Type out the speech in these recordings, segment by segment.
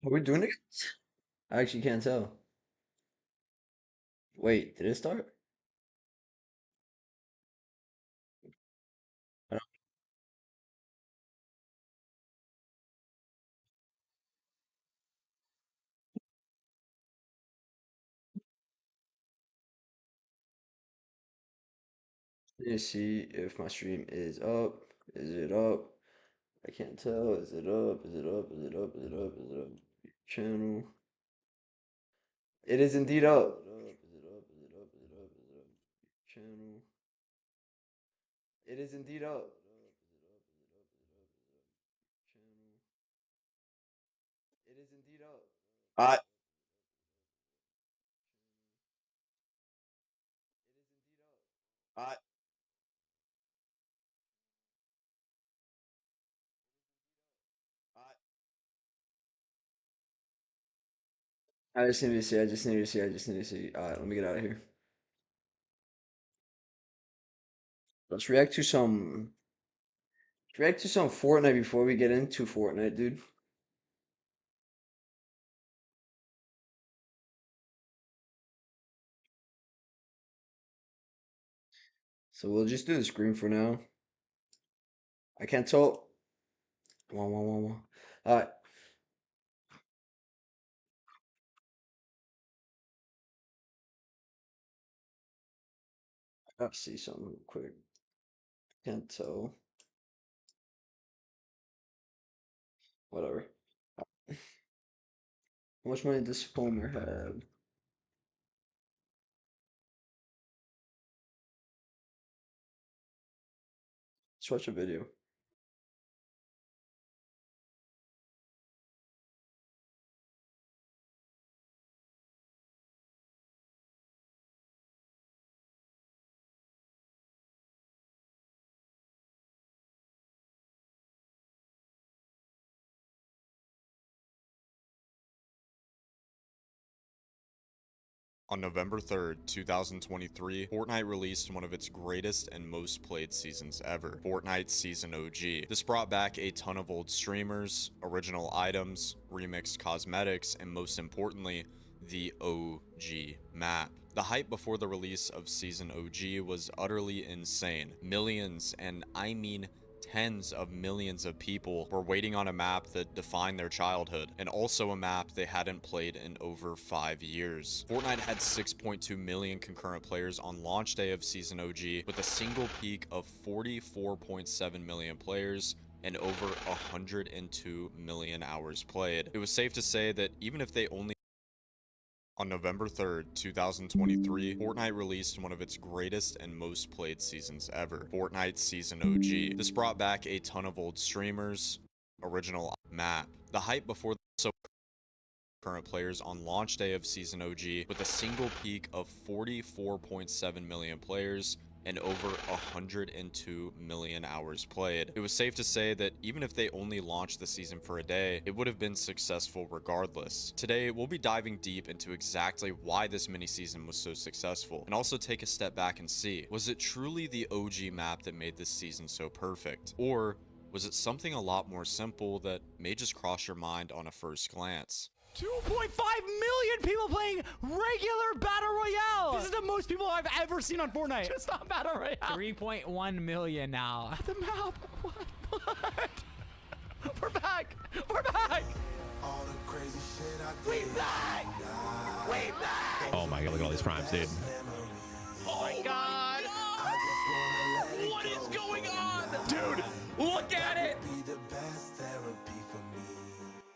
Are we doing it? I actually can't tell. Wait, did it start? I don't need to see if my stream is up. Is it up? I can't tell. Is it up? Is it up? Is it up? Is it up? Is it up? Channel. It is indeed up. Is it up? Is it up? Is it up? Is it up? Channel. It is indeed up. Channel. It is indeed up. I. I. I. I just need to see. I just need to see. I just need to see. All right, let me get out of here. Let's react to some Fortnite before we get into Fortnite, dude. So we'll just do the screen for now. I can't tell. One. All right, I gotta see something real quick. Can't tell. Whatever. How much money does Homer have? Let's watch a video. On November 3rd, 2023, Fortnite released one of its greatest and most played seasons ever, Fortnite Season OG. This brought back a ton of old streamers, original items, remixed cosmetics, and most importantly, the OG map. The hype before the release of Season OG was utterly insane. Millions, and I mean tens of millions of people were waiting on a map that defined their childhood, and also a map they hadn't played in over 5 years. Fortnite had 6.2 million concurrent players on launch day of Season OG, with a single peak of 44.7 million players and over 102 million hours played. It was safe to say that even if they only on November 3rd, 2023, Fortnite released one of its greatest and most played seasons ever, Fortnite Season OG. This brought back a ton of old streamers, original map. The hype before so current players on launch day of Season OG, with a single peak of 44.7 million players and over 102 million hours played. It was safe to say that even if they only launched the season for a day, it would have been successful regardless. Today, we'll be diving deep into exactly why this mini season was so successful, and also take a step back and see, was it truly the OG map that made this season so perfect? Or was it something a lot more simple that may just cross your mind on a first glance? 2.5 million people playing regular Battle Royale. This is the most people I've ever seen on Fortnite. Just on Battle Royale. 3.1 million now. The map. What? We're back. We're back. All the crazy shit I We did. back. We back. Oh my god, look at all these primes, dude. Oh my God. What is going on? Dude, look at it. Be the best therapy for me.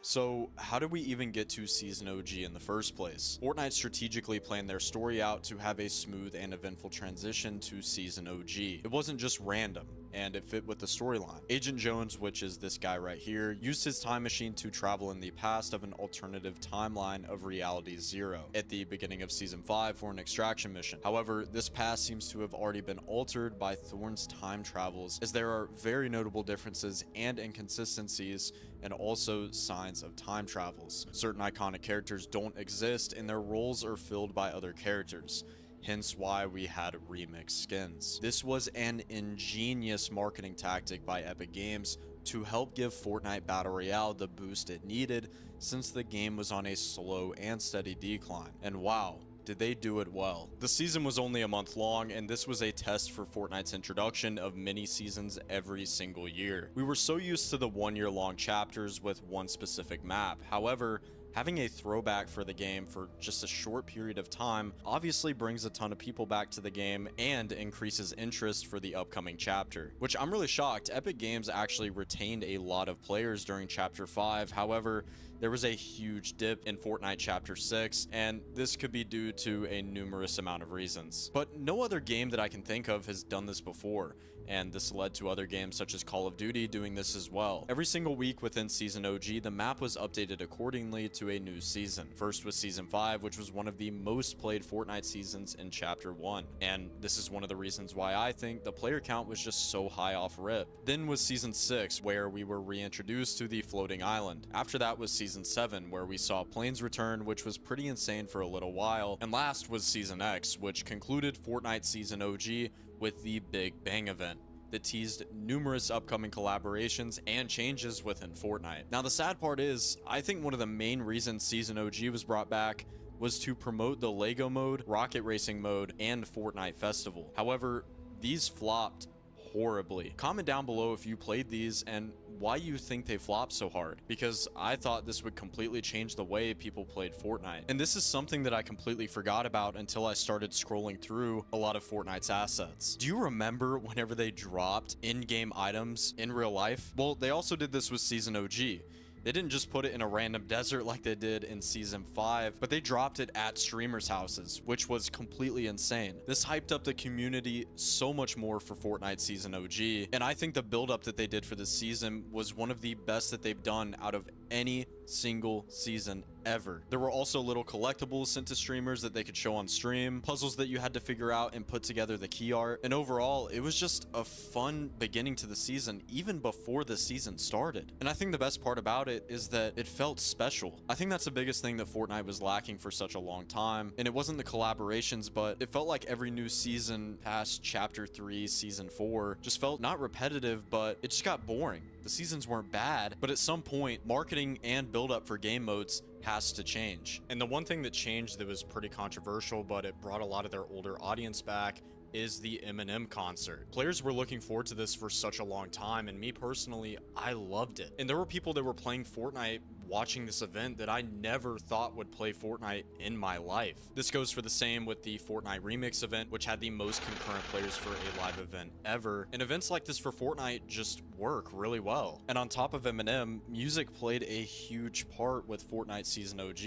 So, how did we even get to Season OG in the first place? Fortnite strategically planned their story out to have a smooth and eventful transition to Season OG. It wasn't just random, and it fit with the storyline. Agent Jones, which is this guy right here, used his time machine to travel in the past of an alternative timeline of Reality Zero at the beginning of Season 5 for an extraction mission. However, this past seems to have already been altered by Thorn's time travels, as there are very notable differences and inconsistencies, and also signs of time travels. Certain iconic characters don't exist, and their roles are filled by other characters. hence why we had remix skins. This was an ingenious marketing tactic by Epic Games to help give Fortnite Battle Royale the boost it needed, since the game was on a slow and steady decline. And wow, did they do it well. The season was only a month long, and this was a test for Fortnite's introduction of mini seasons every single year. We were so used to the 1 year long chapters with one specific map. However, having a throwback for the game for just a short period of time obviously brings a ton of people back to the game and increases interest for the upcoming chapter, which I'm really shocked. Epic Games actually retained a lot of players during Chapter 5. However, there was a huge dip in Fortnite Chapter 6, and this could be due to a numerous amount of reasons. But no other game that I can think of has done this before, and this led to other games such as Call of Duty doing this as well. Every single week within Season OG, the map was updated accordingly to a new season. First was Season 5, which was one of the most played Fortnite seasons in Chapter 1, and this is one of the reasons why I think the player count was just so high off rip. Then was Season 6, where we were reintroduced to the floating island. After that was Season 7, where we saw planes return, which was pretty insane for a little while. And last was Season X, which concluded Fortnite Season OG with the Big Bang event that teased numerous upcoming collaborations and changes within Fortnite. Now, the sad part is, I think one of the main reasons Season OG was brought back was to promote the Lego mode, Rocket Racing mode, and Fortnite Festival. However, these flopped horribly. Comment down below if you played these and why you think they flopped so hard, because I thought this would completely change the way people played Fortnite. And this is something that I completely forgot about until I started scrolling through a lot of Fortnite's assets. Do you remember whenever they dropped in-game items in real life? Well, they also did this with Season OG. They didn't just put it in a random desert like they did in Season 5, but they dropped it at streamers' houses, which was completely insane. This hyped up the community so much more for Fortnite Season OG, and I think the build-up that they did for this season was one of the best that they've done out of any single season ever. There were also little collectibles sent to streamers that they could show on stream, puzzles that you had to figure out and put together the key art, and overall, it was just a fun beginning to the season even before the season started. And I think the best part about it is that it felt special. I think that's the biggest thing that Fortnite was lacking for such a long time, and it wasn't the collaborations, but it felt like every new season past Chapter 3, Season 4 just felt not repetitive, but it just got boring. The seasons weren't bad, but at some point, marketing and build-up for game modes has to change. And the one thing that changed that was pretty controversial, but it brought a lot of their older audience back, is the Eminem concert. Players were looking forward to this for such a long time, and me personally, I loved it. And there were people that were playing Fortnite watching this event that I never thought would play Fortnite in my life. This goes for the same with the Fortnite Remix event, which had the most concurrent players for a live event ever. And events like this for Fortnite just work really well. And on top of Eminem, music played a huge part with Fortnite Season OG.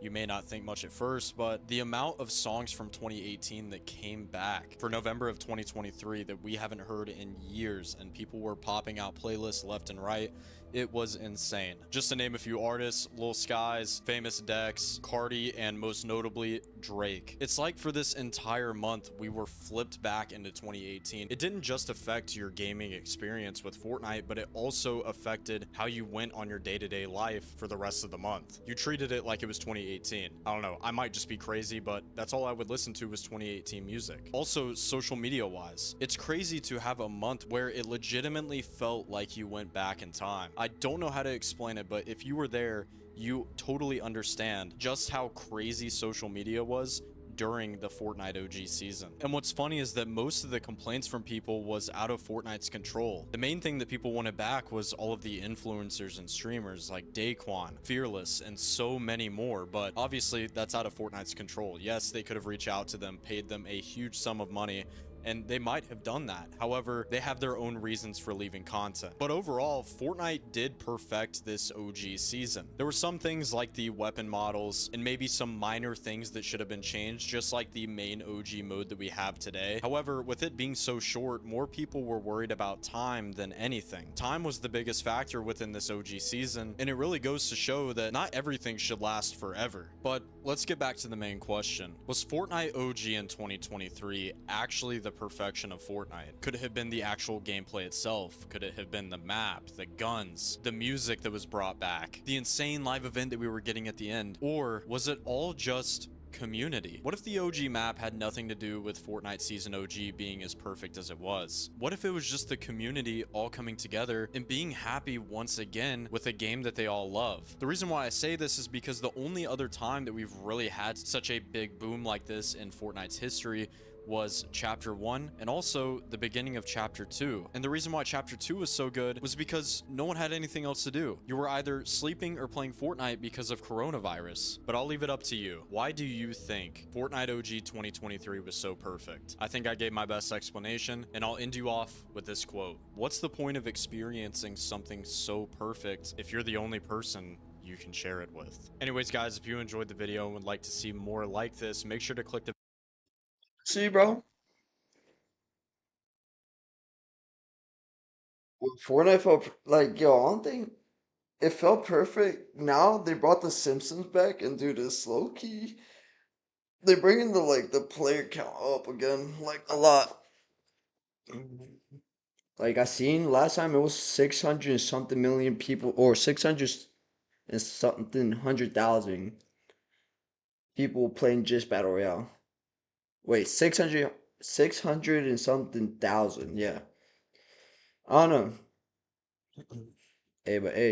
You may not think much at first, but the amount of songs from 2018 that came back for November of 2023 that we haven't heard in years, and people were popping out playlists left and right, it was insane. Just to name a few artists: Lil Skies, Famous Dex, Cardi, and most notably, Drake. It's like for this entire month, we were flipped back into 2018. It didn't just affect your gaming experience with Fortnite, but it also affected how you went on your day-to-day life for the rest of the month. You treated it like it was 2018. I don't know, I might just be crazy, but that's all I would listen to was 2018 music. Also, social media-wise, it's crazy to have a month where it legitimately felt like you went back in time. I don't know how to explain it, but if you were there, you totally understand just how crazy social media was during the Fortnite OG season. And what's funny is that most of the complaints from people was out of Fortnite's control. The main thing that people wanted back was all of the influencers and streamers like Daquan, Fearless, and so many more, but obviously that's out of Fortnite's control. Yes, they could have reached out to them, paid them a huge sum of money, and they might have done that. However, they have their own reasons for leaving content. But overall, Fortnite did perfect this OG season. There were some things like the weapon models and maybe some minor things that should have been changed, just like the main OG mode that we have today. However, with it being so short, more people were worried about time than anything. Time was the biggest factor within this OG season, and it really goes to show that not everything should last forever. But let's get back to the main question. Was Fortnite OG in 2023 actually the perfection of Fortnite? Could it have been the actual gameplay itself? Could it have been the map, the guns, the music that was brought back, the insane live event that we were getting at the end? Or was it all just community. What if the OG map had nothing to do with Fortnite Season OG being as perfect as it was? What if it was just the community all coming together and being happy once again with a game that they all love? The reason why I say this is because the only other time that we've really had such a big boom like this in Fortnite's history was chapter 1 and also the beginning of chapter 2. And the reason why chapter 2 was so good was because no one had anything else to do. You were either sleeping or playing Fortnite because of coronavirus. But I'll leave it up to you. Why do you think Fortnite OG 2023 was so perfect? I think I gave my best explanation, and I'll end you off with this quote. What's the point of experiencing something so perfect if you're the only person you can share it with? Anyways, guys, if you enjoyed the video and would like to see more like this, make sure to click the See, bro. When Fortnite felt like, yo, I don't think it felt perfect. Now they brought the Simpsons back and do this low key. They're bringing the player count up again, like a lot. Like I seen last time it was 600 and something million people, or 600 and something 100,000 people playing just Battle Royale. Wait, 600 and something thousand, yeah. I don't know. Hey, but hey.